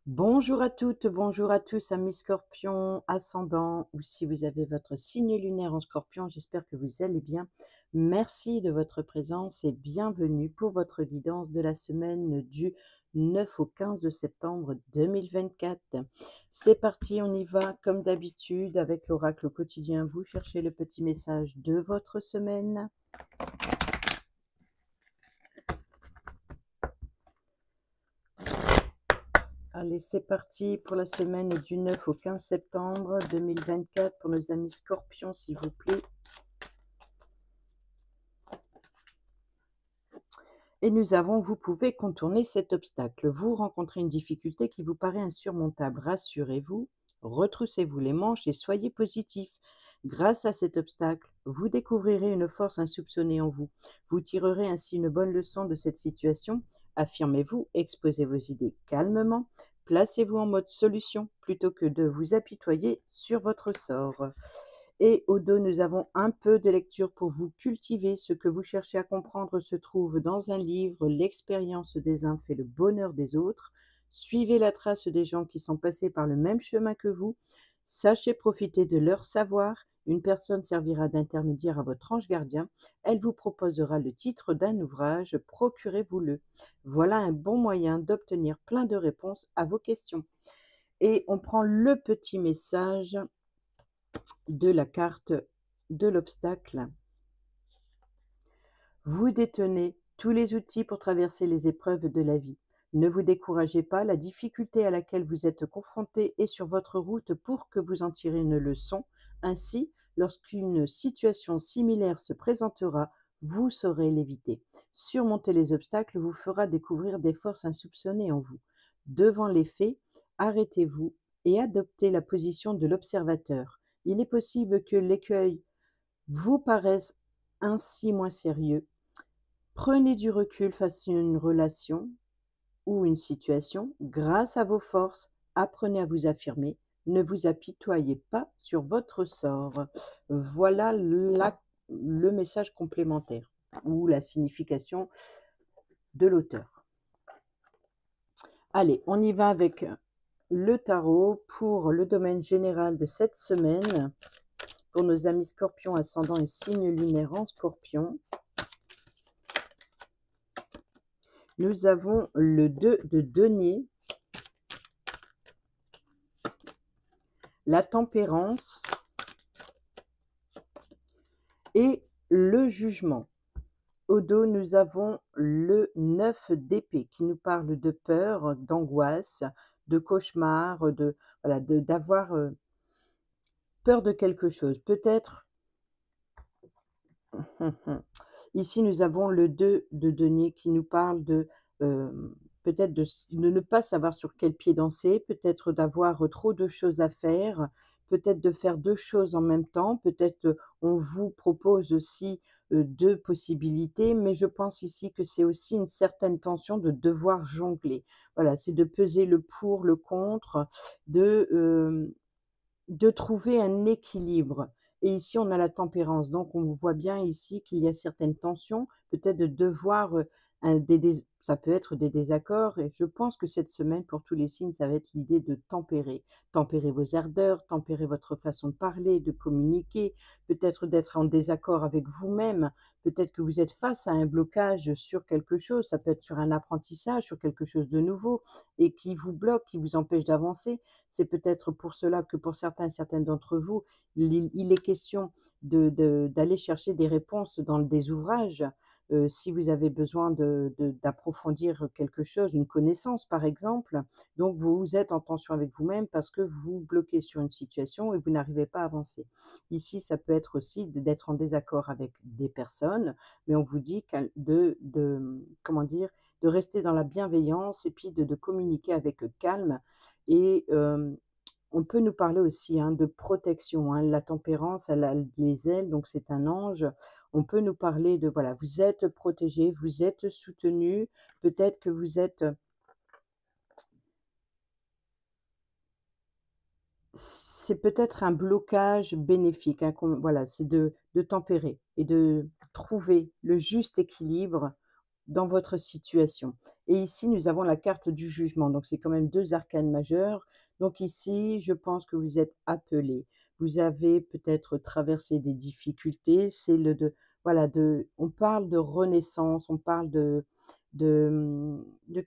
Bonjour à toutes, bonjour à tous, amis Scorpions, ascendant, ou si vous avez votre signe lunaire en Scorpion, j'espère que vous allez bien. Merci de votre présence et bienvenue pour votre guidance de la semaine du 9 au 15 de septembre 2024. C'est parti, on y va comme d'habitude avec l'oracle quotidien. Vous cherchez le petit message de votre semaine. Allez, c'est parti pour la semaine du 9 au 15 septembre 2024 pour nos amis Scorpions, s'il vous plaît. Et nous avons, vous pouvez contourner cet obstacle. Vous rencontrez une difficulté qui vous paraît insurmontable. Rassurez-vous, retroussez-vous les manches et soyez positif. Grâce à cet obstacle, vous découvrirez une force insoupçonnée en vous. Vous tirerez ainsi une bonne leçon de cette situation. Affirmez-vous, exposez vos idées calmement, placez-vous en mode solution plutôt que de vous apitoyer sur votre sort. Et au dos, nous avons un peu de lecture pour vous cultiver. Ce que vous cherchez à comprendre se trouve dans un livre. L'expérience des uns fait le bonheur des autres. Suivez la trace des gens qui sont passés par le même chemin que vous. Sachez profiter de leur savoir. Une personne servira d'intermédiaire à votre ange gardien. Elle vous proposera le titre d'un ouvrage. Procurez-vous-le. Voilà un bon moyen d'obtenir plein de réponses à vos questions. Et on prend le petit message de la carte de l'obstacle. Vous détenez tous les outils pour traverser les épreuves de la vie. Ne vous découragez pas, la difficulté à laquelle vous êtes confronté est sur votre route pour que vous en tirez une leçon. Ainsi, lorsqu'une situation similaire se présentera, vous saurez l'éviter. Surmonter les obstacles vous fera découvrir des forces insoupçonnées en vous. Devant les faits, arrêtez-vous et adoptez la position de l'observateur. Il est possible que l'écueil vous paraisse ainsi moins sérieux. Prenez du recul face à une relation ou une situation. Grâce à vos forces, apprenez à vous affirmer. Ne vous apitoyez pas sur votre sort. Voilà le message complémentaire ou la signification de l'auteur. Allez, on y va avec le tarot pour le domaine général de cette semaine. Pour nos amis Scorpions, ascendant et signe lunaire en Scorpion. Nous avons le 2 de denier, la tempérance et le jugement. Au dos, nous avons le 9 d'épée qui nous parle de peur, d'angoisse, de cauchemar, voilà, d'avoir peur de quelque chose. Peut-être, ici nous avons le 2 de denier qui nous parle de peut-être de ne pas savoir sur quel pied danser, peut-être d'avoir trop de choses à faire, peut-être de faire 2 choses en même temps, peut-être, on vous propose aussi 2 possibilités, mais je pense ici que c'est aussi une certaine tension de devoir jongler. Voilà, c'est de peser le pour, le contre, de trouver un équilibre. Et ici, on a la tempérance. Donc, on voit bien ici qu'il y a certaines tensions, peut-être de devoir, ça peut être des désaccords. Et je pense que cette semaine, pour tous les signes, ça va être l'idée de tempérer. Tempérer vos ardeurs, tempérer votre façon de parler, de communiquer, peut-être d'être en désaccord avec vous-même. Peut-être que vous êtes face à un blocage sur quelque chose. Ça peut être sur un apprentissage, sur quelque chose de nouveau et qui vous bloque, qui vous empêche d'avancer. C'est peut-être pour cela que pour certaines d'entre vous, il est question d'aller chercher des réponses dans des ouvrages, si vous avez besoin d'approfondir quelque chose, une connaissance par exemple. Donc vous êtes en tension avec vous-même parce que vous bloquez sur une situation et vous n'arrivez pas à avancer. Ici, ça peut être aussi d'être en désaccord avec des personnes, mais on vous dit comment dire? De rester dans la bienveillance et puis de communiquer avec calme et on peut nous parler aussi, hein, de protection, hein. La tempérance, elle a les ailes, donc c'est un ange. On peut nous parler de voilà, vous êtes protégé, vous êtes soutenu. Peut-être que vous êtes, c'est peut-être un blocage bénéfique, hein, voilà, c'est de tempérer et de trouver le juste équilibre dans votre situation. Et ici, nous avons la carte du jugement, donc c'est quand même 2 arcanes majeures. Donc ici, je pense que vous êtes appelé. Vous avez peut-être traversé des difficultés, c'est le de voilà, on parle de renaissance, on parle de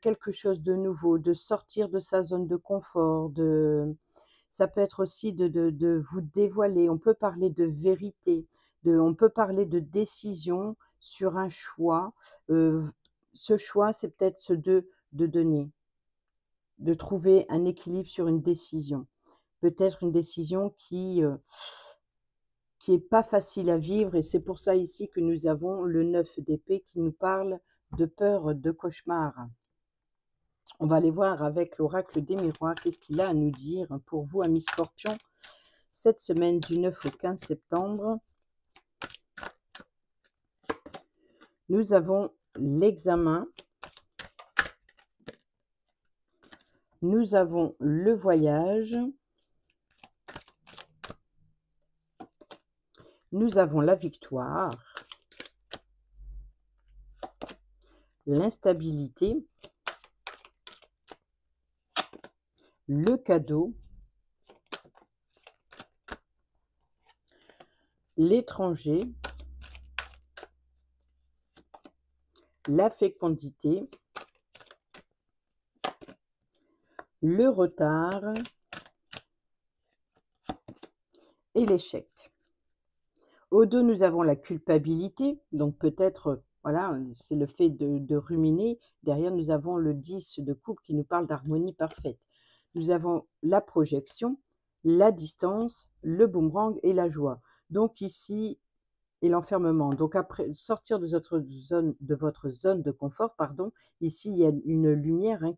quelque chose de nouveau, de sortir de sa zone de confort, ça peut être aussi de vous dévoiler. On peut parler de vérité, on peut parler de décision sur un choix. V Ce choix, c'est peut-être ce de donner, de trouver un équilibre sur une décision. Peut-être une décision qui est pas facile à vivre et c'est pour ça ici que nous avons le 9 d'épée qui nous parle de peur, de cauchemar. On va aller voir avec l'oracle des miroirs, qu'est-ce qu'il a à nous dire pour vous, amis scorpions, cette semaine du 9 au 15 septembre. Nous avons l'examen, nous avons le voyage, nous avons la victoire, l'instabilité, le cadeau, l'étranger, la fécondité, le retard et l'échec. Au dos, nous avons la culpabilité, donc peut-être, voilà, c'est le fait de ruminer. Derrière, nous avons le 10 de coupe qui nous parle d'harmonie parfaite. Nous avons la projection, la distance, le boomerang et la joie. Donc ici et l'enfermement. Donc après sortir de votre zone de confort, pardon, ici il y a une lumière, hein,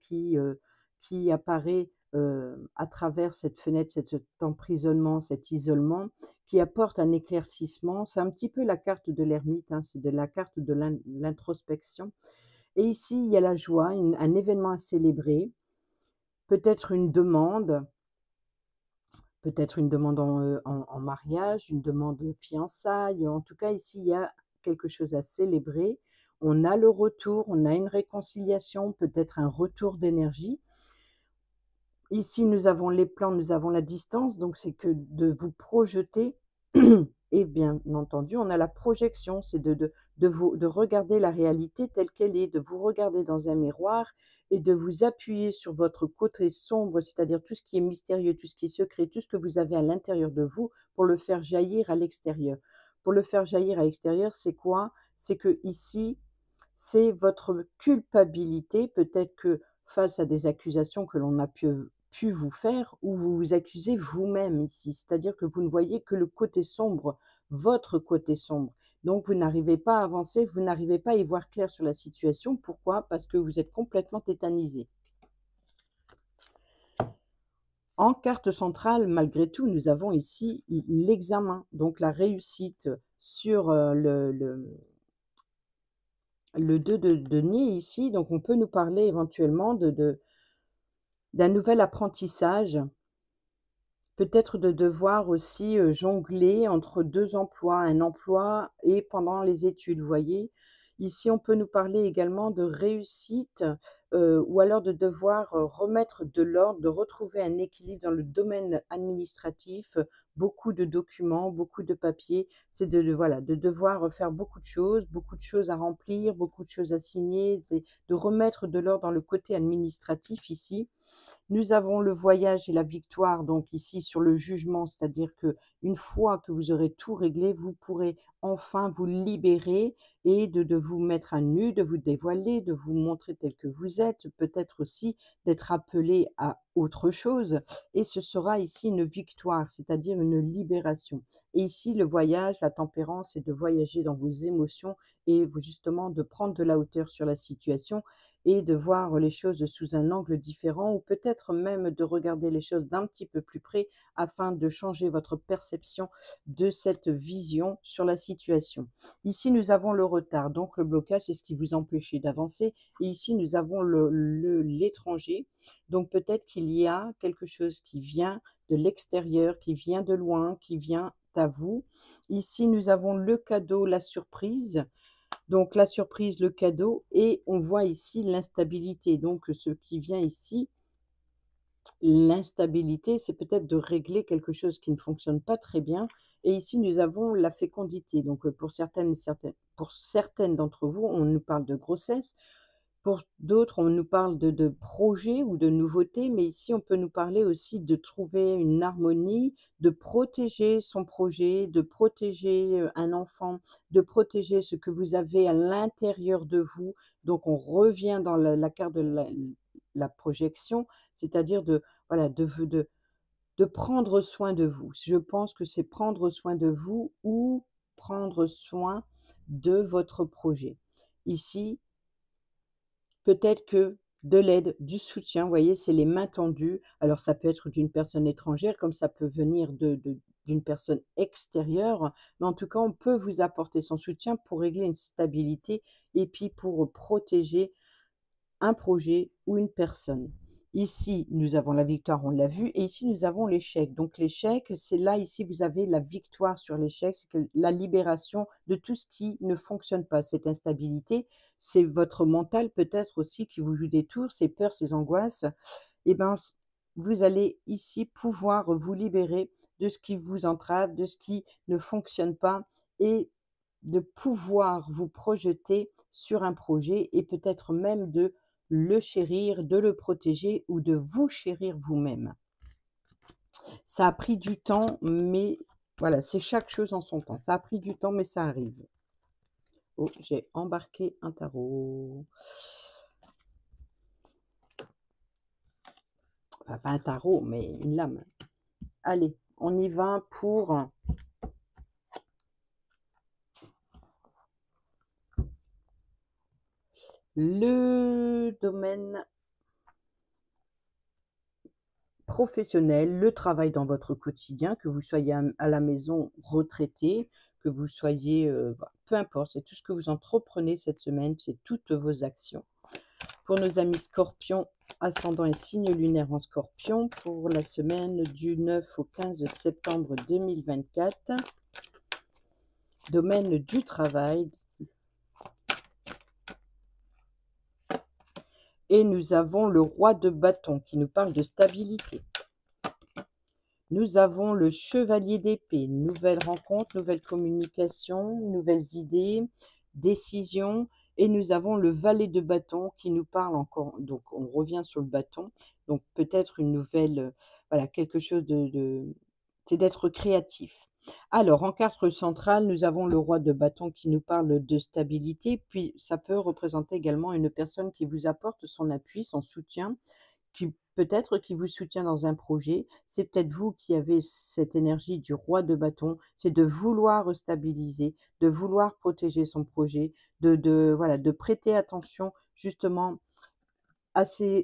qui apparaît, à travers cette fenêtre, cet emprisonnement, cet isolement, qui apporte un éclaircissement. C'est un petit peu la carte de l'ermite, hein, c'est de la carte de l'introspection et ici il y a la joie, un événement à célébrer, peut-être une demande. Peut-être une demande en mariage, une demande de fiançailles, en tout cas ici il y a quelque chose à célébrer. On a le retour, on a une réconciliation, peut-être un retour d'énergie. Ici nous avons les plans, nous avons la distance, donc c'est que de vous projeter et bien entendu on a la projection, c'est de regarder la réalité telle qu'elle est, de vous regarder dans un miroir et de vous appuyer sur votre côté sombre, c'est-à-dire tout ce qui est mystérieux, tout ce qui est secret, tout ce que vous avez à l'intérieur de vous pour le faire jaillir à l'extérieur. Pour le faire jaillir à l'extérieur, c'est quoi? C'est que ici, c'est votre culpabilité, peut-être que face à des accusations que l'on a pu vous faire ou vous vous accusez vous-même ici. C'est-à-dire que vous ne voyez que le côté sombre, votre côté sombre. Donc vous n'arrivez pas à avancer, vous n'arrivez pas à y voir clair sur la situation. Pourquoi? Parce que vous êtes complètement tétanisé. En carte centrale, malgré tout, nous avons ici l'examen, donc la réussite sur, le 2 de denier ici, donc on peut nous parler éventuellement d'un nouvel apprentissage, peut-être de devoir aussi, jongler entre 2 emplois, un emploi et pendant les études, vous voyez? Ici, on peut nous parler également de réussite, ou alors de devoir, remettre de l'ordre, de retrouver un équilibre dans le domaine administratif, beaucoup de documents, beaucoup de papiers. C'est voilà, de devoir, faire beaucoup de choses à remplir, beaucoup de choses à signer, c'est de remettre de l'ordre dans le côté administratif ici. Nous avons le voyage et la victoire, donc ici sur le jugement, c'est-à-dire que une fois que vous aurez tout réglé, vous pourrez enfin vous libérer et de vous mettre à nu, de vous dévoiler, de vous montrer tel que vous êtes, peut-être aussi d'être appelé à autre chose et ce sera ici une victoire, c'est-à-dire une libération. Et ici, le voyage, la tempérance, c'est de voyager dans vos émotions et justement de prendre de la hauteur sur la situation et de voir les choses sous un angle différent ou peut-être même de regarder les choses d'un petit peu plus près afin de changer votre perception de cette vision sur la situation. Ici, nous avons le retard, donc le blocage, c'est ce qui vous empêchait d'avancer. Et ici, nous avons l'étranger, donc peut-être qu'il y a quelque chose qui vient de l'extérieur, qui vient de loin, qui vient à vous. Ici, nous avons le cadeau, la surprise. Donc la surprise, le cadeau et on voit ici l'instabilité. Donc ce qui vient ici, l'instabilité, c'est peut-être de régler quelque chose qui ne fonctionne pas très bien et ici nous avons la fécondité. Donc pour certaines d'entre vous, on nous parle de grossesse. Pour d'autres, on nous parle de projets ou de nouveautés, mais ici, on peut nous parler aussi de trouver une harmonie, de protéger son projet, de protéger, un enfant, de protéger ce que vous avez à l'intérieur de vous. Donc on revient dans la carte de la projection, c'est-à-dire de voilà, de prendre soin de vous. Je pense que c'est prendre soin de vous ou prendre soin de votre projet. Ici, peut-être que de l'aide, du soutien, vous voyez, c'est les mains tendues. Alors ça peut être d'une personne étrangère, comme ça peut venir d'une personne extérieure, mais en tout cas, on peut vous apporter son soutien pour régler une stabilité et puis pour protéger un projet ou une personne. Ici, nous avons la victoire, on l'a vu, et ici, nous avons l'échec. Donc l'échec, c'est là, ici, vous avez la victoire sur l'échec, c'est que la libération de tout ce qui ne fonctionne pas. Cette instabilité, c'est votre mental peut-être aussi qui vous joue des tours, ces peurs, ces angoisses. Et ben, vous allez ici pouvoir vous libérer de ce qui vous entrave, de ce qui ne fonctionne pas et de pouvoir vous projeter sur un projet et peut-être même de le chérir, de le protéger ou de vous chérir vous-même. Ça a pris du temps, mais voilà, c'est chaque chose en son temps. Ça a pris du temps, mais ça arrive. Oh, j'ai embarqué un tarot. Enfin, pas un tarot, mais une lame. Allez, on y va pour le domaine professionnel, le travail dans votre quotidien, que vous soyez à la maison retraité, que vous soyez, peu importe, c'est tout ce que vous entreprenez cette semaine, c'est toutes vos actions. Pour nos amis scorpions, ascendant et signe lunaire en scorpion, pour la semaine du 9 au 15 septembre 2024, domaine du travail. Et nous avons le roi de bâton qui nous parle de stabilité. Nous avons le chevalier d'épée, nouvelle rencontre, nouvelle communication, nouvelles idées, décisions. Et nous avons le valet de bâton qui nous parle encore, donc on revient sur le bâton, donc peut-être une nouvelle, voilà, quelque chose c'est d'être créatif. Alors en carte centrale, nous avons le roi de bâton qui nous parle de stabilité, puis ça peut représenter également une personne qui vous apporte son appui, son soutien, qui peut-être qui vous soutient dans un projet. C'est peut-être vous qui avez cette énergie du roi de bâton, c'est de vouloir stabiliser, de vouloir protéger son projet, voilà, de prêter attention justement à ce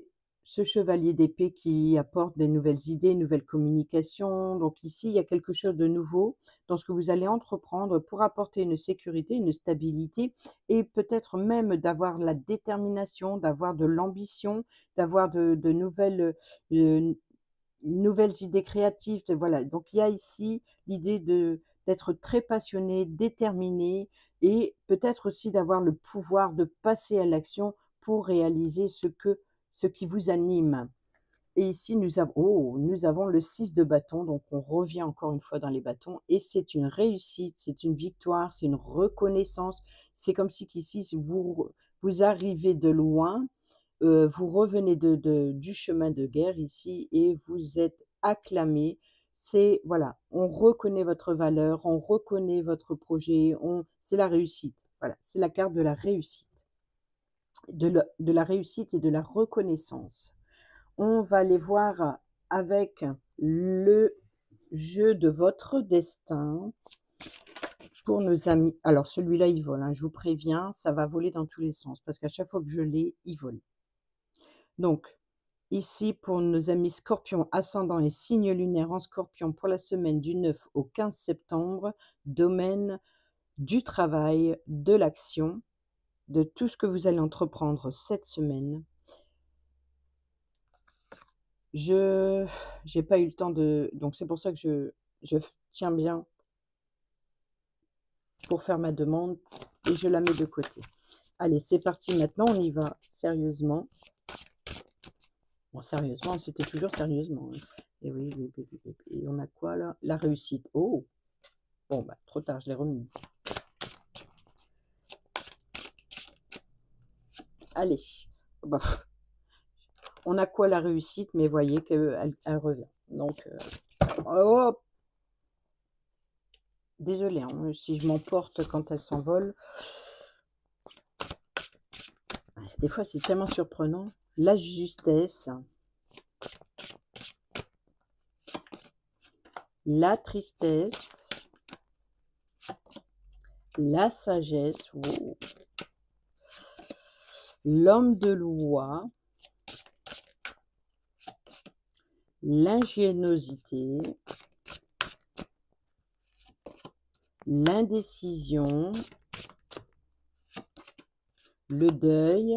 chevalier d'épée qui apporte des nouvelles idées, nouvelles communications. Donc ici, il y a quelque chose de nouveau dans ce que vous allez entreprendre pour apporter une sécurité, une stabilité et peut-être même d'avoir la détermination, d'avoir de l'ambition, d'avoir de nouvelles idées créatives. Voilà, donc il y a ici l'idée d'être très passionné, déterminé et peut-être aussi d'avoir le pouvoir de passer à l'action pour réaliser ce qui vous anime. Et ici, nous avons le 6 de bâton, donc on revient encore une fois dans les bâtons et c'est une réussite, c'est une victoire, c'est une reconnaissance. C'est comme si qu'ici, si vous arrivez de loin, vous revenez du chemin de guerre ici et vous êtes acclamé. C'est voilà, on reconnaît votre valeur, on reconnaît votre projet, c'est la réussite. Voilà, c'est la carte de la réussite, de la réussite et de la reconnaissance. On va aller voir avec le jeu de votre destin pour nos amis. Alors celui-là, il vole, hein, je vous préviens, ça va voler dans tous les sens parce qu'à chaque fois que je l'ai, il vole. Donc, ici, pour nos amis scorpions, ascendant et signe lunaire en scorpion pour la semaine du 9 au 15 septembre, domaine du travail, de l'action, de tout ce que vous allez entreprendre cette semaine. Je n'ai pas eu le temps donc c'est pour ça que je tiens bien pour faire ma demande. et je la mets de côté. Allez, c'est parti maintenant, on y va sérieusement. Bon, sérieusement, c'était toujours sérieusement, hein. Et oui, oui, oui, oui, oui. Et on a quoi là? La réussite. Oh! Bon, bah, trop tard, je l'ai remise. Allez. Bah, on a quoi la réussite? Mais voyez qu'elle elle revient. Donc, oh! Désolée, hein, si je m'emporte quand elle s'envole. Des fois, c'est tellement surprenant. La justesse, la tristesse, la sagesse, wow, l'homme de loi, l'ingéniosité, l'indécision, le deuil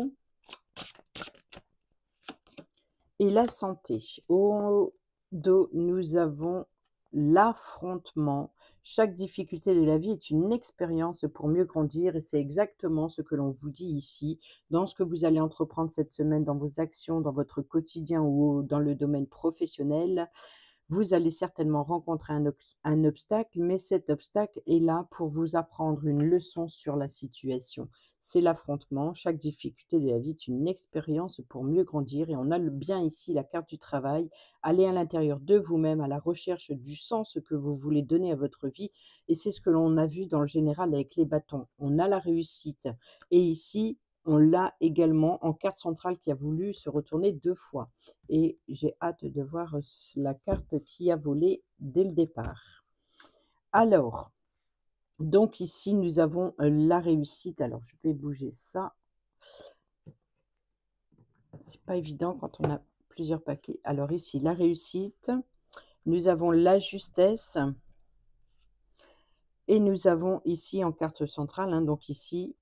et la santé. Au dos, nous avons l'affrontement. Chaque difficulté de la vie est une expérience pour mieux grandir et c'est exactement ce que l'on vous dit ici dans ce que vous allez entreprendre cette semaine, dans vos actions, dans votre quotidien ou dans le domaine professionnel. Vous allez certainement rencontrer un obstacle, mais cet obstacle est là pour vous apprendre une leçon sur la situation. C'est l'affrontement. Chaque difficulté de la vie est une expérience pour mieux grandir et on a bien ici la carte du travail. Allez à l'intérieur de vous-même à la recherche du sens que vous voulez donner à votre vie et c'est ce que l'on a vu dans le général avec les bâtons. On a la réussite et ici, on l'a également en carte centrale qui a voulu se retourner 2 fois et j'ai hâte de voir, la carte qui a volé dès le départ. Alors, donc ici nous avons, la réussite. Alors je vais bouger ça. C'est pas évident quand on a plusieurs paquets. Alors ici, la réussite, nous avons la justesse et nous avons ici en carte centrale, hein, donc ici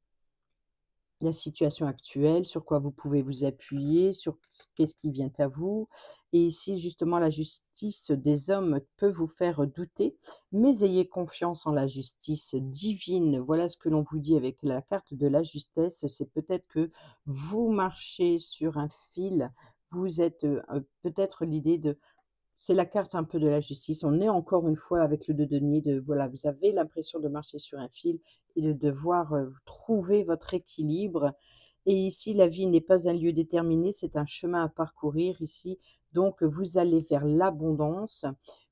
la situation actuelle, sur quoi vous pouvez vous appuyer, sur qu'est-ce qui vient à vous. Et ici, justement, la justice des hommes peut vous faire douter, mais ayez confiance en la justice divine. Voilà ce que l'on vous dit avec la carte de la justesse. C'est peut-être que vous marchez sur un fil, vous êtes peut-être l'idée de c'est la carte un peu de la justice. On est encore une fois avec le 2 de denier de voilà, vous avez l'impression de marcher sur un fil et de devoir, trouver votre équilibre et ici, la vie n'est pas un lieu déterminé, c'est un chemin à parcourir ici. Donc vous allez vers l'abondance,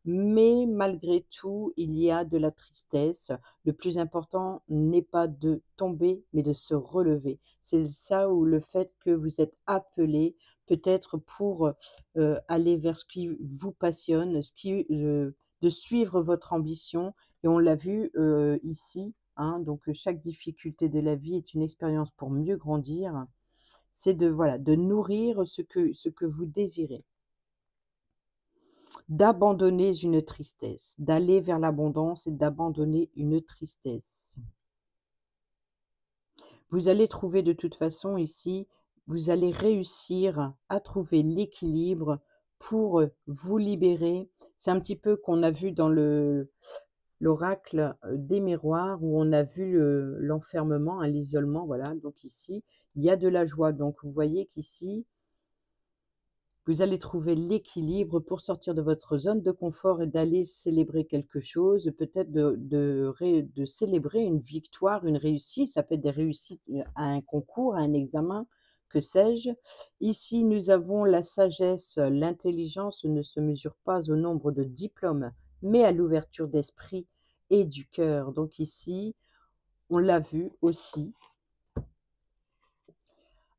mais malgré tout, il y a de la tristesse. Le plus important n'est pas de tomber, mais de se relever. C'est ça ou le fait que vous êtes appelé peut-être pour, aller vers ce qui vous passionne, de suivre votre ambition et on l'a vu, ici, hein, donc chaque difficulté de la vie est une expérience pour mieux grandir. C'est de voilà, de nourrir ce que vous désirez, d'abandonner une tristesse, d'aller vers l'abondance et d'abandonner une tristesse. Vous allez trouver de toute façon ici, vous allez réussir à trouver l'équilibre pour, vous libérer. C'est un petit peu qu'on a vu dans l'oracle, des miroirs où on a vu l'enfermement, hein, l'isolement, voilà. Donc ici, il y a de la joie. Donc vous voyez qu'ici, vous allez trouver l'équilibre pour sortir de votre zone de confort et d'aller célébrer quelque chose, peut-être de célébrer une victoire, une réussite. Ça peut être des réussites, à un concours, à un examen, que sais-je. Ici, nous avons la sagesse, l'intelligence ne se mesure pas au nombre de diplômes, mais à l'ouverture d'esprit et du cœur. Donc ici, on l'a vu aussi,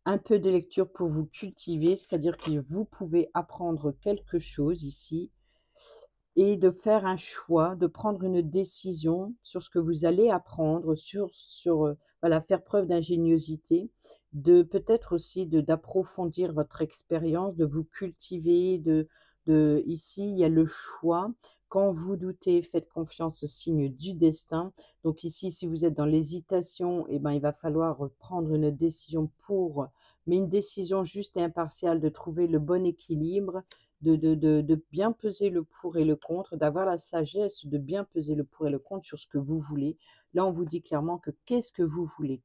un peu de lecture pour vous cultiver, c'est-à-dire que vous pouvez apprendre quelque chose ici et de faire un choix, de prendre une décision sur ce que vous allez apprendre, voilà, faire preuve d'ingéniosité, de peut-être aussi d'approfondir votre expérience, de vous cultiver, ici, il y a le choix. Quand vous doutez, faites confiance au signe du destin. Donc ici, si vous êtes dans l'hésitation, eh ben, il va falloir prendre une décision mais une décision juste et impartiale de trouver le bon équilibre de bien peser le pour et le contre, d'avoir la sagesse de bien peser le pour et le contre sur ce que vous voulez. Là, on vous dit clairement que qu'est-ce que vous voulez?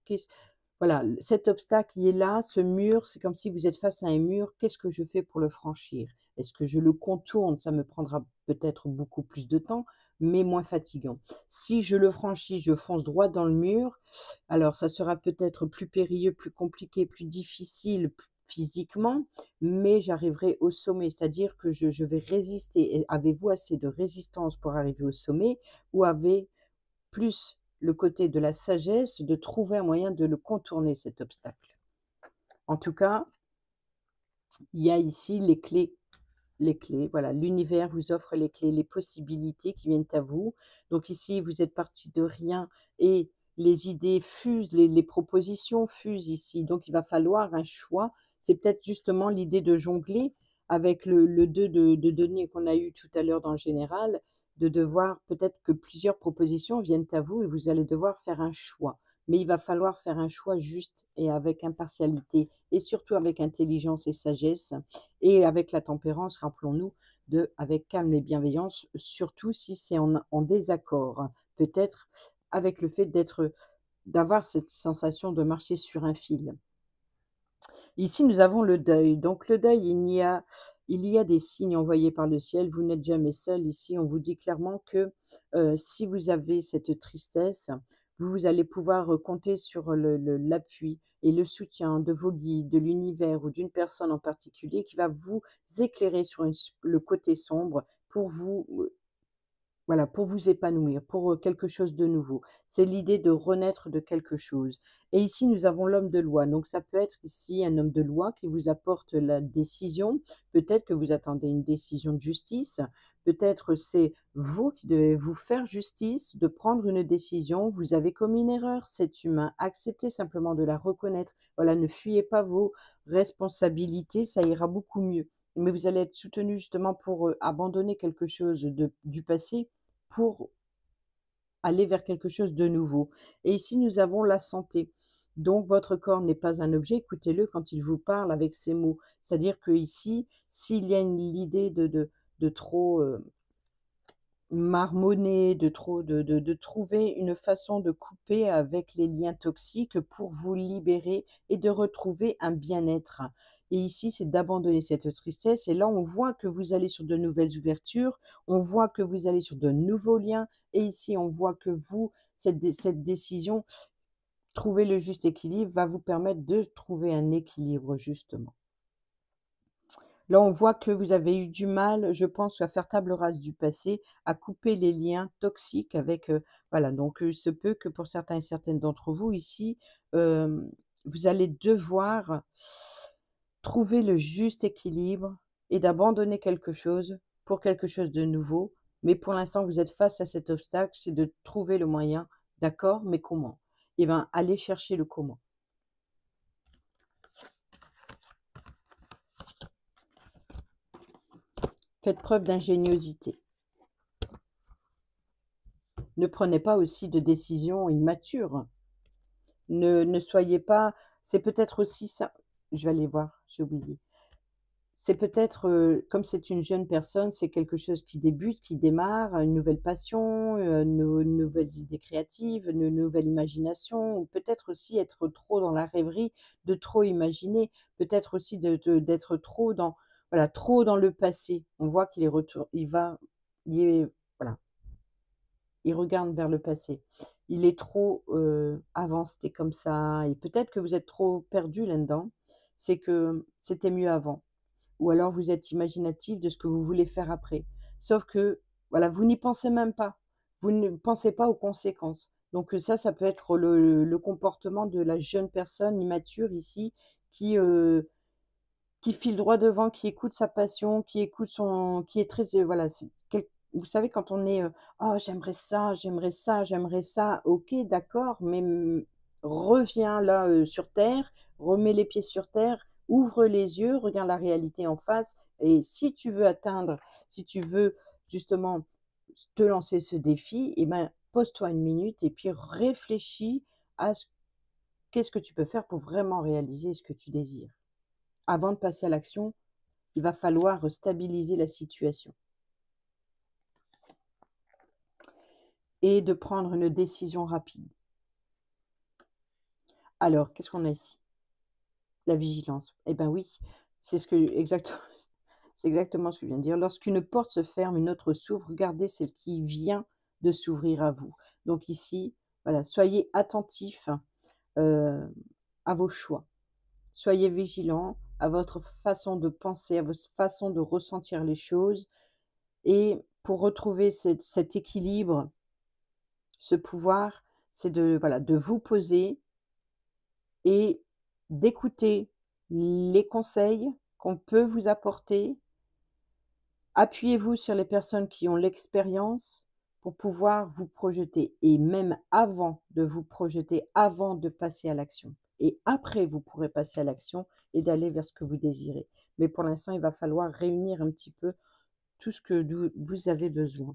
Voilà, cet obstacle, il est là, ce mur, c'est comme si vous êtes face à un mur. Qu'est-ce que je fais pour le franchir? Est-ce que je le contourne? Ça me prendra peut-être beaucoup plus de temps, mais moins fatigant. Si je le franchis, je fonce droit dans le mur, alors ça sera peut-être plus périlleux, plus compliqué, plus difficile physiquement, mais j'arriverai au sommet. C'est-à-dire que je vais résister. Et avez-vous assez de résistance pour arriver au sommet, ou avez plus le côté de la sagesse de trouver un moyen de le contourner, cet obstacle? En tout cas, il y a ici les clés. Les clés, voilà, l'univers vous offre les clés, les possibilités qui viennent à vous. Donc ici, vous êtes parti de rien et les idées fusent, les propositions fusent ici. Donc il va falloir un choix. C'est peut-être justement l'idée de jongler avec le 2 de denier qu'on a eu tout à l'heure dans le général, de devoir peut-être que plusieurs propositions viennent à vous et vous allez devoir faire un choix. Mais il va falloir faire un choix juste et avec impartialité et surtout avec intelligence et sagesse. Et avec la tempérance, rappelons-nous, de avec calme et bienveillance, surtout si c'est en désaccord, hein. Peut-être avec le fait d'avoir cette sensation de marcher sur un fil. Ici, nous avons le deuil. Donc le deuil, il y a des signes envoyés par le ciel. Vous n'êtes jamais seul. Ici, on vous dit clairement que, si vous avez cette tristesse, vous allez pouvoir, compter sur l'appui et le soutien de vos guides, de l'univers ou d'une personne en particulier qui va vous éclairer sur le côté sombre pour vous, voilà, pour vous épanouir, pour, quelque chose de nouveau. C'est l'idée de renaître de quelque chose. Et ici, nous avons l'homme de loi. Donc ça peut être ici un homme de loi qui vous apporte la décision. Peut-être que vous attendez une décision de justice. Peut-être c'est vous qui devez vous faire justice, de prendre une décision. Vous avez commis une erreur, c'est humain. Acceptez simplement de la reconnaître. Voilà, ne fuyez pas vos responsabilités, ça ira beaucoup mieux. Mais vous allez être soutenu justement pour, abandonner quelque chose du passé pour aller vers quelque chose de nouveau. Et ici, nous avons la santé. Donc votre corps n'est pas un objet, écoutez-le quand il vous parle avec ces mots. C'est-à-dire que ici, s'il y a l'idée de trop, marmonner, de trouver une façon de couper avec les liens toxiques pour vous libérer et de retrouver un bien-être. Et ici, c'est d'abandonner cette tristesse et là, on voit que vous allez sur de nouvelles ouvertures, on voit que vous allez sur de nouveaux liens et ici, on voit que vous, cette décision, trouver le juste équilibre va vous permettre de trouver un équilibre justement. Là, on voit que vous avez eu du mal, je pense, à faire table rase du passé, à couper les liens toxiques avec, voilà, donc il se peut que pour certains et certaines d'entre vous ici, vous allez devoir trouver le juste équilibre et d'abandonner quelque chose pour quelque chose de nouveau. Mais pour l'instant, vous êtes face à cet obstacle, c'est de trouver le moyen. D'accord, mais comment? Eh ben, allez chercher le comment. Faites preuve d'ingéniosité. Ne prenez pas aussi de décisions immatures. Ne soyez pas, c'est peut-être aussi ça, je vais aller voir, j'ai oublié. C'est peut-être, comme c'est une jeune personne, c'est quelque chose qui débute, qui démarre, une nouvelle passion, nouvelles idées créatives, une nouvelle imagination ou peut-être aussi être trop dans la rêverie, de trop imaginer, peut-être aussi d'être trop dans, voilà, trop dans le passé. On voit qu'il est retour il est, voilà, il regarde vers le passé. Il est trop, «Avant c'était comme ça» et peut-être que vous êtes trop perdu là-dedans. C'est que c'était mieux avant ou alors vous êtes imaginatif de ce que vous voulez faire après. Sauf que, voilà, vous n'y pensez même pas. Vous ne pensez pas aux conséquences. Donc, ça peut être le comportement de la jeune personne immature ici qui file droit devant, qui écoute sa passion, qui est très, voilà, c'est quel vous savez quand on est, «Oh j'aimerais ça, j'aimerais ça, j'aimerais ça». OK, d'accord, mais reviens là, sur terre, remets les pieds sur terre, ouvre les yeux, regarde la réalité en face et si tu veux justement te lancer ce défi et ben, pose-toi une minute et puis réfléchis à ce qu'est-ce que tu peux faire pour vraiment réaliser ce que tu désires? Avant de passer à l'action, il va falloir stabiliser la situation et de prendre une décision rapide. Alors, qu'est-ce qu'on a ici? La vigilance. Eh ben oui, c'est ce que exactement c'est exactement ce que je viens de dire. Lorsqu'une porte se ferme, une autre s'ouvre, regardez celle qui vient de s'ouvrir à vous. Donc ici, voilà, soyez attentifs, heu, à vos choix. Soyez vigilants à votre façon de penser, à votre façon de ressentir les choses et pour retrouver cet équilibre, ce pouvoir, c'est de, voilà, de vous poser et d'écouter les conseils qu'on peut vous apporter. Appuyez-vous sur les personnes qui ont l'expérience pour pouvoir vous projeter et même avant de vous projeter, avant de passer à l'action et après vous pourrez passer à l'action et d'aller vers ce que vous désirez. Mais pour l'instant, il va falloir réunir un petit peu tout ce que vous avez besoin.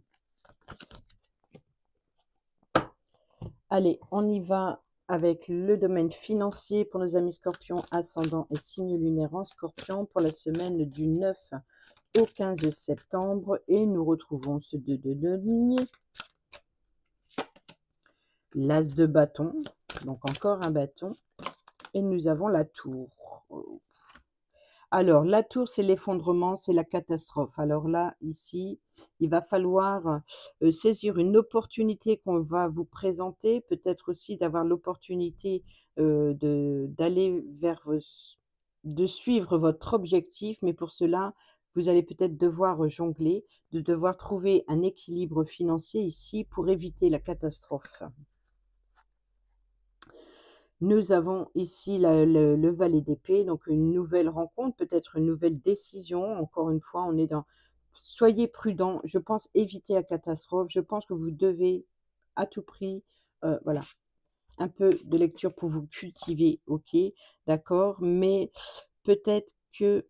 Allez, on y va avec le domaine financier pour nos amis scorpions, ascendant et signe lunaire en scorpion pour la semaine du 9 au 15 septembre. Et nous retrouvons ce 2 de denier, l'as de bâton, donc encore un bâton, et nous avons la tour. Alors, la tour, c'est l'effondrement, c'est la catastrophe. Alors là, ici, il va falloir saisir une opportunité qu'on va vous présenter, peut-être aussi d'avoir l'opportunité d'aller vers, de suivre votre objectif, mais pour cela, vous allez peut-être devoir jongler, de devoir trouver un équilibre financier ici pour éviter la catastrophe. Nous avons ici le valet d'épée, donc une nouvelle rencontre, peut-être une nouvelle décision. Encore une fois, on est dans soyez prudents, je pense éviter la catastrophe. Je pense que vous devez à tout prix, voilà, un peu de lecture pour vous cultiver, OK, d'accord, mais peut-être que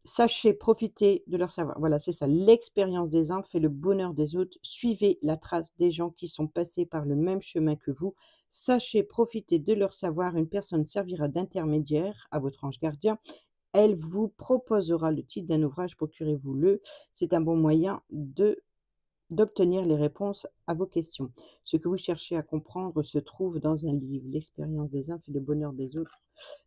sachez profiter de leur savoir. Voilà, c'est ça, l'expérience des uns fait le bonheur des autres. Suivez la trace des gens qui sont passés par le même chemin que vous. Sachez profiter de leur savoir. Une personne servira d'intermédiaire à votre ange gardien. Elle vous proposera le titre d'un ouvrage, procurez-vous-le. C'est un bon moyen d'obtenir les réponses à vos questions. Ce que vous cherchez à comprendre se trouve dans un livre. L'expérience des uns fait le bonheur des autres.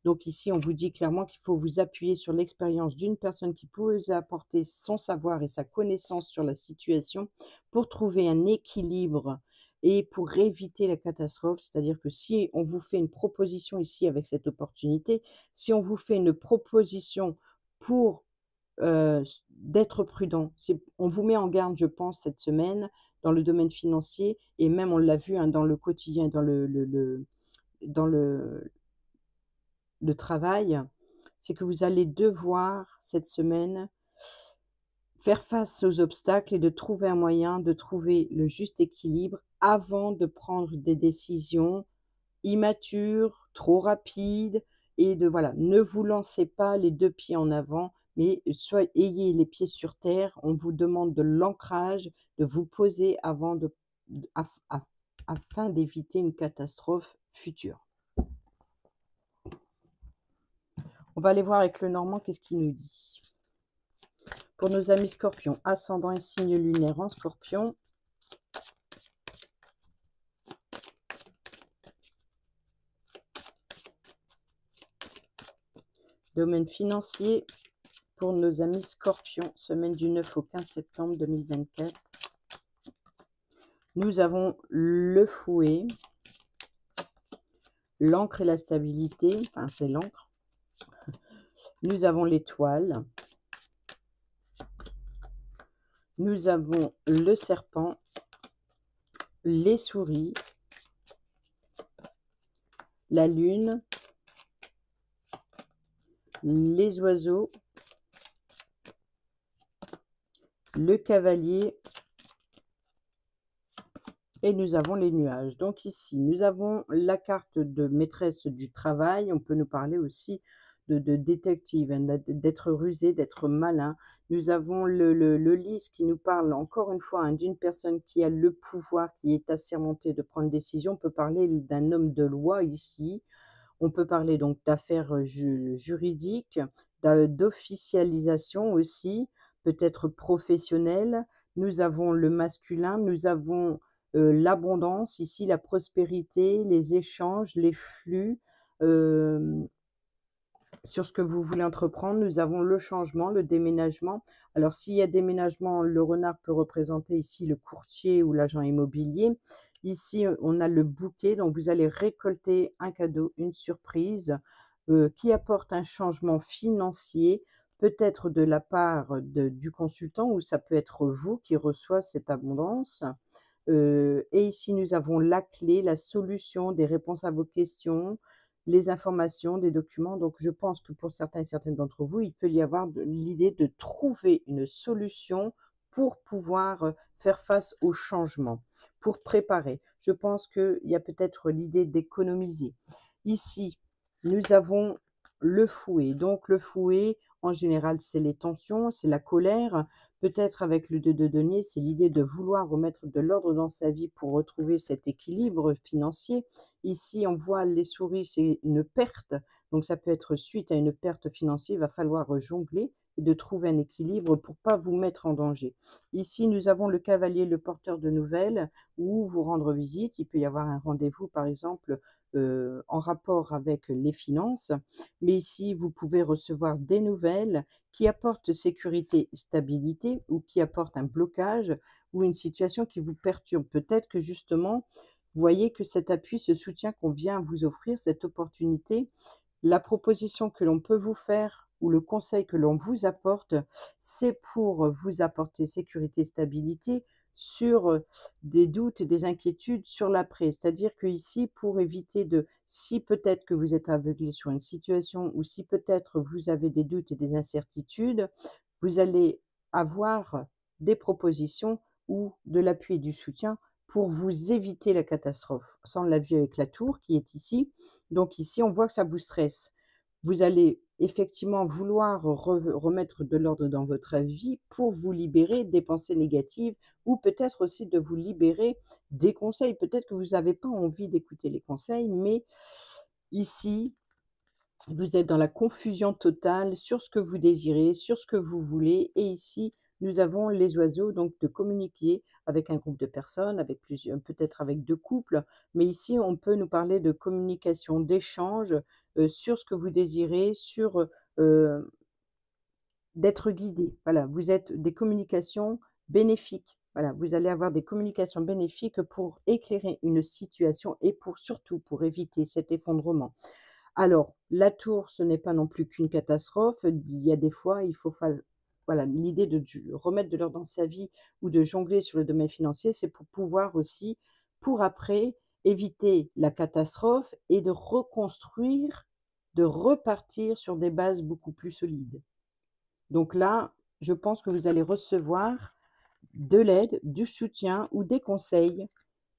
Donc ici, on vous dit clairement qu'il faut vous appuyer sur l'expérience d'une personne qui peut vous apporter son savoir et sa connaissance sur la situation pour trouver un équilibre et pour éviter la catastrophe. C'est-à-dire que si on vous fait une proposition ici avec cette opportunité, si on vous fait une proposition pour d'être prudent. On vous met en garde, je pense, cette semaine dans le domaine financier et même on l'a vu, hein, dans le quotidien, dans dans le travail, c'est que vous allez devoir cette semaine faire face aux obstacles et de trouver un moyen de trouver le juste équilibre avant de prendre des décisions immatures, trop rapides et de voilà, ne vous lancez pas les 2 pieds en avant, mais ayez les pieds sur terre. On vous demande de l'ancrage, de vous poser avant de afin d'éviter une catastrophe future. On va aller voir avec le Normand qu'est-ce qu'il nous dit. Pour nos amis scorpions, ascendant et signe lunaire en scorpion. Domaine financier pour nos amis scorpions, semaine du 9 au 15 septembre 2024. Nous avons le fouet, l'encre et la stabilité, enfin c'est l'encre. Nous avons l'étoile. Nous avons le serpent, les souris, la lune, les oiseaux, le cavalier et nous avons les nuages. Donc ici, nous avons la carte de maîtresse du travail. On peut nous parler aussi de détective, hein, d'être rusé, d'être malin. Nous avons le lys qui nous parle encore une fois, hein, d'une personne qui a le pouvoir, qui est assermentée de prendre décision. On peut parler d'un homme de loi ici. On peut parler donc d'affaires juridiques, d'officialisation aussi, peut-être professionnelle. Nous avons le masculin, nous avons, l'abondance ici, la prospérité, les échanges, les flux, hem sur ce que vous voulez entreprendre, nous avons le changement, le déménagement. Alors s'il y a déménagement, le renard peut représenter ici le courtier ou l'agent immobilier. Ici, on a le bouquet, donc vous allez récolter un cadeau, une surprise, qui apporte un changement financier, peut-être de la part du consultant ou ça peut être vous qui reçoit cette abondance. Et ici, nous avons la clé, la solution, des réponses à vos questions, les informations, des documents. Donc je pense que pour certains et certaines d'entre vous, il peut y avoir l'idée de trouver une solution pour pouvoir, faire face au changement, pour préparer. Je pense qu'il y a peut-être l'idée d'économiser. Ici, nous avons le fouet. Donc le fouet, en général, c'est les tensions, c'est la colère. Peut-être avec le 2 de denier, c'est l'idée de vouloir remettre de l'ordre dans sa vie pour retrouver cet équilibre financier. Ici, on voit les souris, c'est une perte, donc ça peut être suite à une perte financière, il va falloir, jongler et de trouver un équilibre pour pas vous mettre en danger. Ici, nous avons le cavalier, le porteur de nouvelles ou vous rendre visite. Il peut y avoir un rendez-vous, par exemple, en rapport avec les finances, mais ici, vous pouvez recevoir des nouvelles qui apportent sécurité, stabilité ou qui apportent un blocage ou une situation qui vous perturbe. Peut-être que justement, vous voyez que cet appui, ce soutien qu'on vient vous offrir, cette opportunité, la proposition que l'on peut vous faire ou le conseil que l'on vous apporte, c'est pour vous apporter sécurité, stabilité sur, des doutes et des inquiétudes sur l'après. C'est-à-dire qu'ici, pour éviter si peut-être que vous êtes aveuglé sur une situation ou si peut-être vous avez des doutes et des incertitudes, vous allez avoir des propositions ou de l'appui et du soutien pour vous éviter la catastrophe. Ça, on l'a vu avec la tour qui est ici. Donc ici, on voit que ça vous stresse. Vous allez effectivement vouloir remettre de l'ordre dans votre vie pour vous libérer des pensées négatives ou peut-être aussi de vous libérer des conseils. Peut-être que vous n'avez pas envie d'écouter les conseils, mais ici, vous êtes dans la confusion totale sur ce que vous désirez, sur ce que vous voulez et ici, nous avons les oiseaux, donc de communiquer avec un groupe de personnes, avec plusieurs peut-être avec 2 couples, mais ici, on peut nous parler de communication, d'échange, sur ce que vous désirez, sur, d'être guidé. Voilà, vous êtes des communications bénéfiques. Voilà, vous allez avoir des communications bénéfiques pour éclairer une situation et pour surtout pour éviter cet effondrement. Alors, la tour, ce n'est pas non plus qu'une catastrophe. Il y a des fois, il faut fal voilà, l'idée de remettre de l'ordre dans sa vie ou de jongler sur le domaine financier, c'est pour pouvoir aussi, pour après, éviter la catastrophe et de reconstruire, de repartir sur des bases beaucoup plus solides. Donc là, je pense que vous allez recevoir de l'aide, du soutien ou des conseils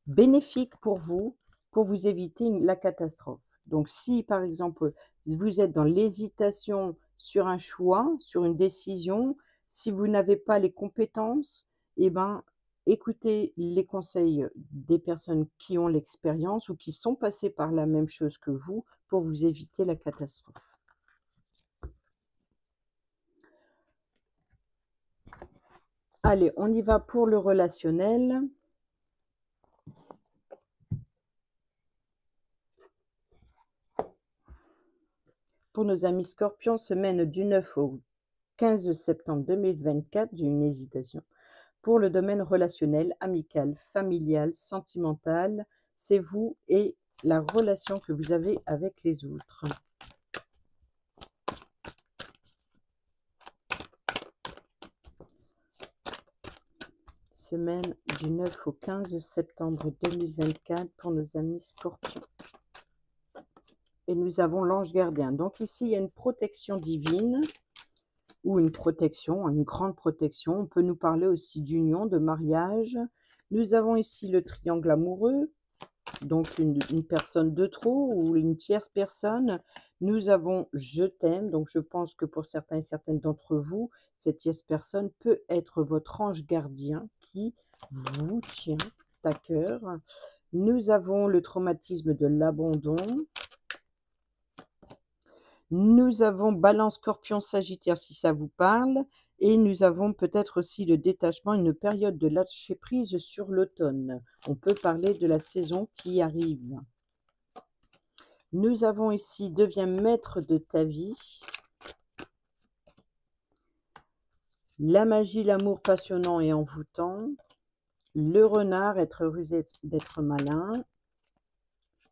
bénéfiques pour vous éviter la catastrophe. Donc si, par exemple, vous êtes dans l'hésitation sur un choix, sur une décision, si vous n'avez pas les compétences, eh ben, écoutez les conseils des personnes qui ont l'expérience ou qui sont passées par la même chose que vous pour vous éviter la catastrophe. Allez, on y va pour le relationnel. Pour nos amis scorpions, semaine du 9 au 15 septembre 2024, j'ai une hésitation. Pour le domaine relationnel, amical, familial, sentimental, c'est vous et la relation que vous avez avec les autres. Semaine du 9 au 15 septembre 2024 pour nos amis scorpions. Et nous avons l'ange gardien. Donc ici, il y a une protection divine ou une protection, une grande protection. On peut nous parler aussi d'union, de mariage. Nous avons ici le triangle amoureux, donc une personne de trop ou une tierce personne. Nous avons je t'aime, donc je pense que pour certains et certaines d'entre vous, cette tierce personne peut être votre ange gardien qui vous tient à cœur. Nous avons le traumatisme de l'abandon. Nous avons Balance, Scorpion, Sagittaire si ça vous parle et nous avons peut-être aussi le détachement, une période de lâcher prise sur l'automne. On peut parler de la saison qui arrive. Nous avons ici Deviens maître de ta vie. La magie, l'amour passionnant et envoûtant. Le renard, être rusé d'être malin.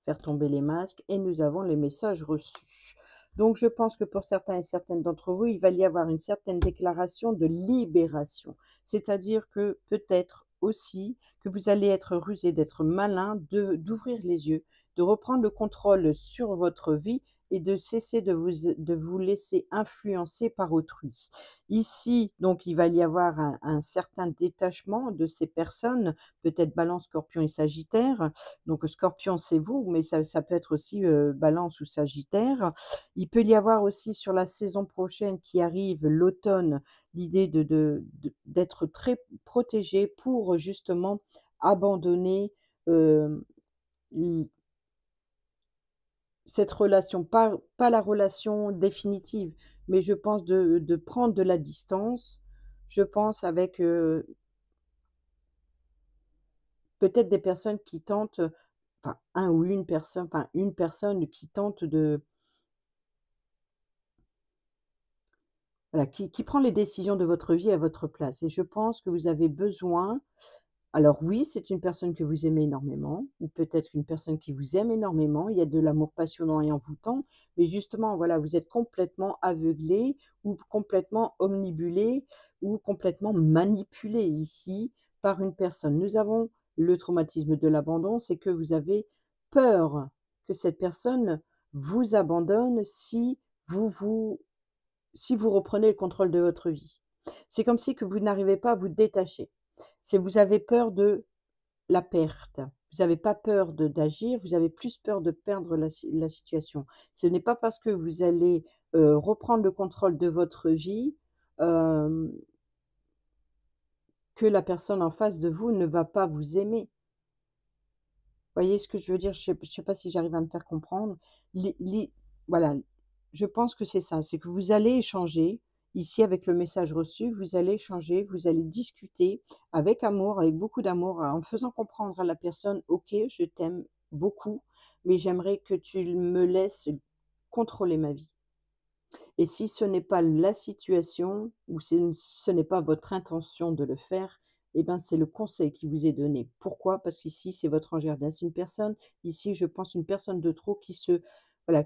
Faire tomber les masques. Et nous avons les messages reçus. Donc, je pense que pour certains et certaines d'entre vous, il va y avoir une certaine déclaration de libération. C'est-à-dire que peut-être aussi que vous allez être rusé d'être malin, d'ouvrir les yeux, de reprendre le contrôle sur votre vie et de cesser de vous laisser influencer par autrui. Ici, donc, il va y avoir un certain détachement de ces personnes, peut-être Balance, Scorpion et Sagittaire. Donc, Scorpion, c'est vous, mais ça peut être aussi Balance ou Sagittaire. Il peut y avoir aussi sur la saison prochaine qui arrive, l'automne, l'idée d'être très protégé pour justement abandonner euh, l- cette relation, pas la relation définitive, mais je pense de prendre de la distance, je pense avec peut-être des personnes qui tentent, enfin un ou une personne, enfin une personne qui tente de, voilà, qui prend les décisions de votre vie à votre place et je pense que vous avez besoin. Alors oui, c'est une personne que vous aimez énormément ou peut-être une personne qui vous aime énormément. Il y a de l'amour passionnant et envoûtant, mais justement, voilà, vous êtes complètement aveuglé ou complètement omnibulé ou complètement manipulé ici par une personne. Nous avons le traumatisme de l'abandon, c'est que vous avez peur que cette personne vous abandonne vous vous si vous reprenez le contrôle de votre vie. C'est comme si que vous n'arrivez pas à vous détacher. C'est vous avez peur de la perte. Vous n'avez pas peur d'agir, vous avez plus peur de perdre la situation. Ce n'est pas parce que vous allez reprendre le contrôle de votre vie euh, que la personne en face de vous ne va pas vous aimer. Voyez ce que je veux dire? Je sais pas si j'arrive à me faire comprendre. Voilà, je pense que c'est ça, c'est que vous allez échanger, ici avec le message reçu, vous allez échanger, vous allez discuter avec amour, avec beaucoup d'amour, en faisant comprendre à la personne: «OK, je t'aime beaucoup, mais j'aimerais que tu me laisses contrôler ma vie». Et si ce n'est pas la situation ou ce n'est pas votre intention de le faire, eh ben, c'est le conseil qui vous est donné. Pourquoi? Parce qu'ici, c'est votre ange gardien. C'est une personne, ici, je pense, une personne de trop qui se, voilà,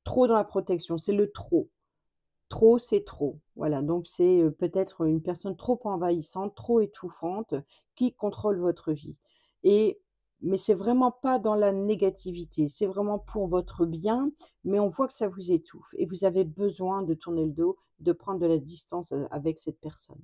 trop dans la protection. C'est le trop. Trop, c'est trop. Voilà, donc c'est peut-être une personne trop envahissante, trop étouffante, qui contrôle votre vie. Et mais c'est vraiment pas dans la négativité, c'est vraiment pour votre bien, mais on voit que ça vous étouffe et vous avez besoin de tourner le dos, de prendre de la distance avec cette personne.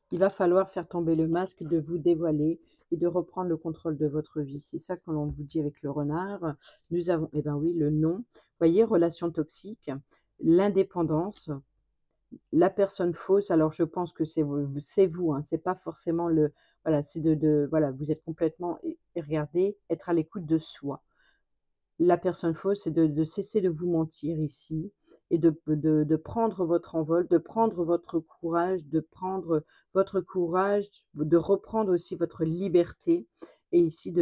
Il va falloir faire tomber le masque, de vous dévoiler et de reprendre le contrôle de votre vie. C'est ça que l'on vous dit avec le renard. Nous avons, eh ben oui, le non. Voyez, relation toxique, l'indépendance, la personne fausse. Alors je pense que c'est vous, hein, c'est pas forcément le, voilà, c'est voilà, vous êtes complètement, et regardez, être à l'écoute de soi. La personne fausse, c'est de cesser de vous mentir ici et de prendre votre envol, de prendre votre courage, de reprendre aussi votre liberté et ici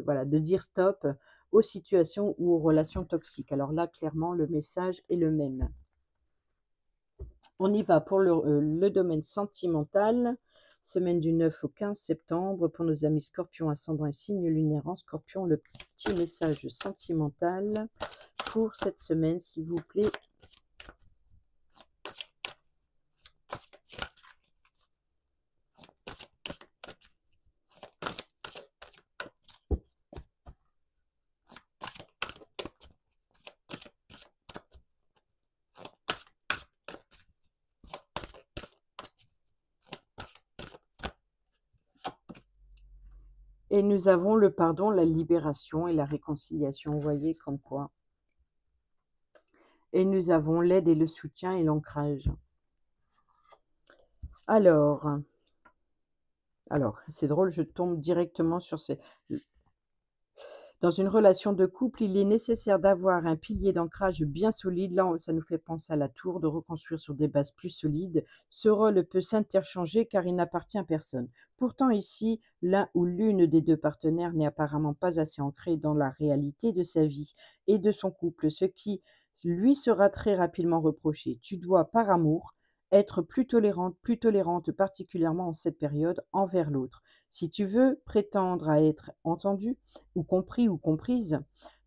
voilà, de dire stop aux situations ou aux relations toxiques. Alors là, clairement, le message est le même. On y va pour le domaine sentimental. Semaine du 9 au 15 septembre pour nos amis Scorpion, ascendant et signe lunaire en Scorpion. Le petit message sentimental pour cette semaine, s'il vous plaît. Et nous avons le pardon, la libération et la réconciliation. Vous voyez comme quoi. Et nous avons l'aide et le soutien et l'ancrage. Alors, c'est drôle, je tombe directement sur ces... Dans une relation de couple, il est nécessaire d'avoir un pilier d'ancrage bien solide. Là, ça nous fait penser à la tour, de reconstruire sur des bases plus solides. Ce rôle peut s'interchanger car il n'appartient à personne. Pourtant, ici, l'un ou l'une des deux partenaires n'est apparemment pas assez ancré dans la réalité de sa vie et de son couple, ce qui lui sera très rapidement reproché. Tu dois, par amour, être plus tolérante, particulièrement en cette période, envers l'autre. Si tu veux prétendre à être entendu, ou compris ou comprise,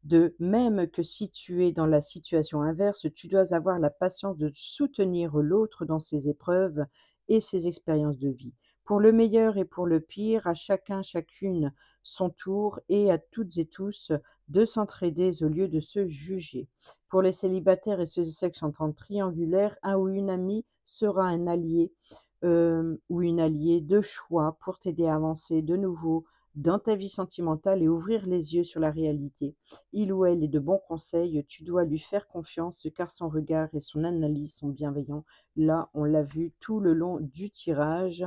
de même que si tu es dans la situation inverse, tu dois avoir la patience de soutenir l'autre dans ses épreuves et ses expériences de vie. Pour le meilleur et pour le pire, à chacun, chacune son tour et à toutes et tous de s'entraider au lieu de se juger. Pour les célibataires et ceux et celles qui sont en triangulaire, un ou une amie sera un allié ou une alliée de choix pour t'aider à avancer de nouveau dans ta vie sentimentale et ouvrir les yeux sur la réalité. Il ou elle est de bons conseils, tu dois lui faire confiance car son regard et son analyse sont bienveillants. Là, on l'a vu tout le long du tirage,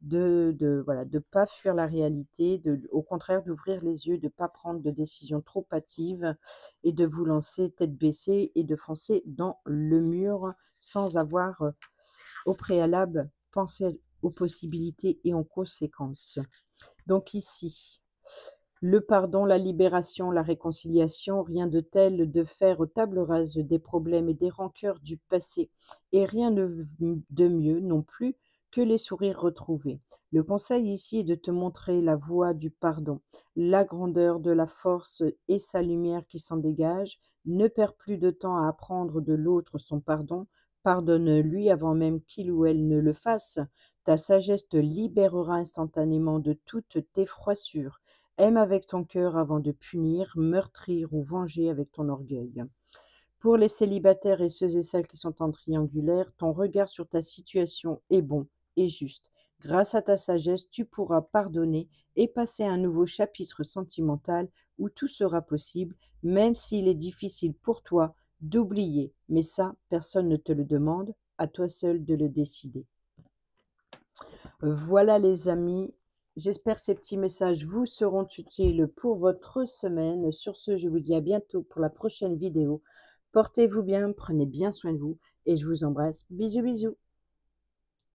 voilà, de pas fuir la réalité, au contraire d'ouvrir les yeux, de pas prendre de décisions trop hâtives et de vous lancer tête baissée et de foncer dans le mur sans avoir au préalable pensé aux possibilités et aux conséquences. Donc ici, le pardon, la libération, la réconciliation, rien de tel de faire table rase des problèmes et des rancœurs du passé, et rien de mieux non plus que les sourires retrouvés. Le conseil ici est de te montrer la voie du pardon, la grandeur de la force et sa lumière qui s'en dégage. Ne perds plus de temps à apprendre de l'autre son pardon, pardonne-lui avant même qu'il ou elle ne le fasse. Ta sagesse te libérera instantanément de toutes tes froissures. Aime avec ton cœur avant de punir, meurtrir ou venger avec ton orgueil. Pour les célibataires et ceux et celles qui sont en triangulaire, ton regard sur ta situation est bon et juste. Grâce à ta sagesse, tu pourras pardonner et passer à un nouveau chapitre sentimental où tout sera possible, même s'il est difficile pour toi d'oublier. Mais ça, personne ne te le demande, à toi seul de le décider. Voilà les amis, j'espère que ces petits messages vous seront utiles pour votre semaine. Sur ce, je vous dis à bientôt pour la prochaine vidéo. Portez-vous bien, prenez bien soin de vous et je vous embrasse. Bisous bisous.